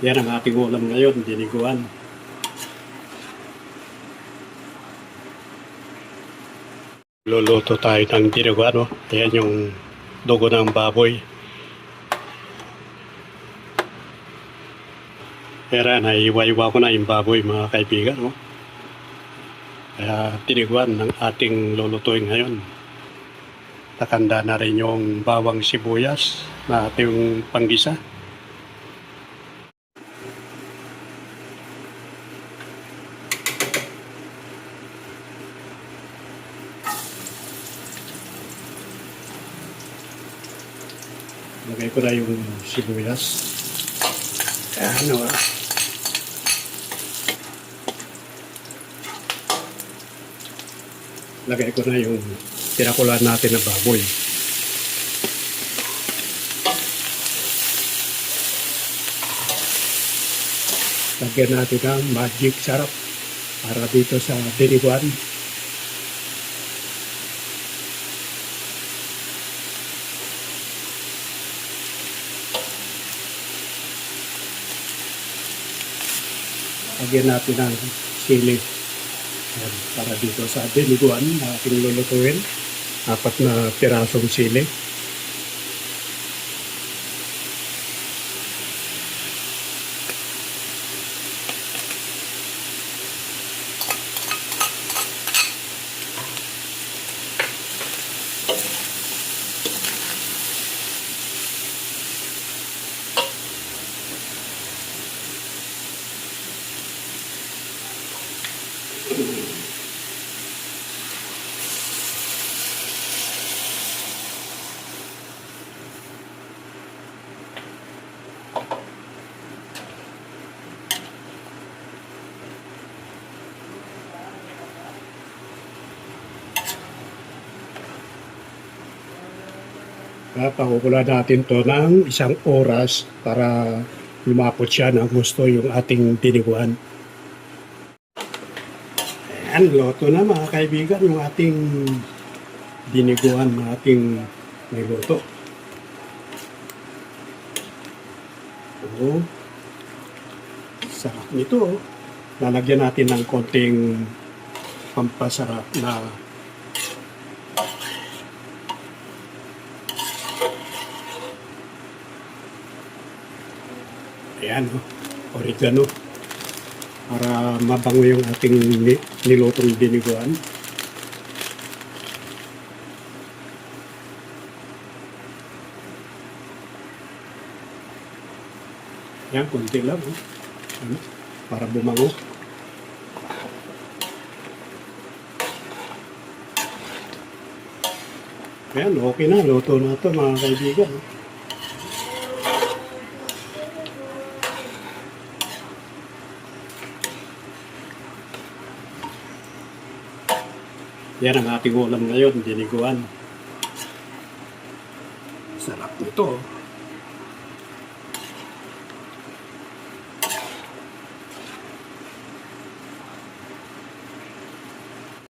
Yan ang ating ulam ngayon, diniguan. Luluto tayo ng diniguan, no? Ayan yung dugo ng baboy. Kaya naiwa-iwa ko na yung baboy, mga kaibigan, no? Kaya diniguan ng ating lulutuin ngayon. Takanda na rin yung bawang sibuyas na ating panggisa. Lagay ko na yung sibuyas. Lagay ko na yung tinakulan natin na baboy. Lagyan natin ng magic sarap para dito sa diniguan. Lagyan natin ng sili. Ayan, para dito sa diniguan na ating lulutuin. 4 na pirasong sili. Pakukulan natin to ng 1 oras para lumapot siya ng gusto yung ating diniguan. Ayan, loto na mga kaibigan yung ating diniguan na ating niluto. Sarap nito. Lalagyan natin ng konting pampasarap na ayan, oregano para mabango yung ating nilutong diniguan. Ayan, konti lang para bumango. Ayan, okay na, luto na ito mga kaibigan. Yan ang ating ulam ngayon, diniguan. Sarap nito.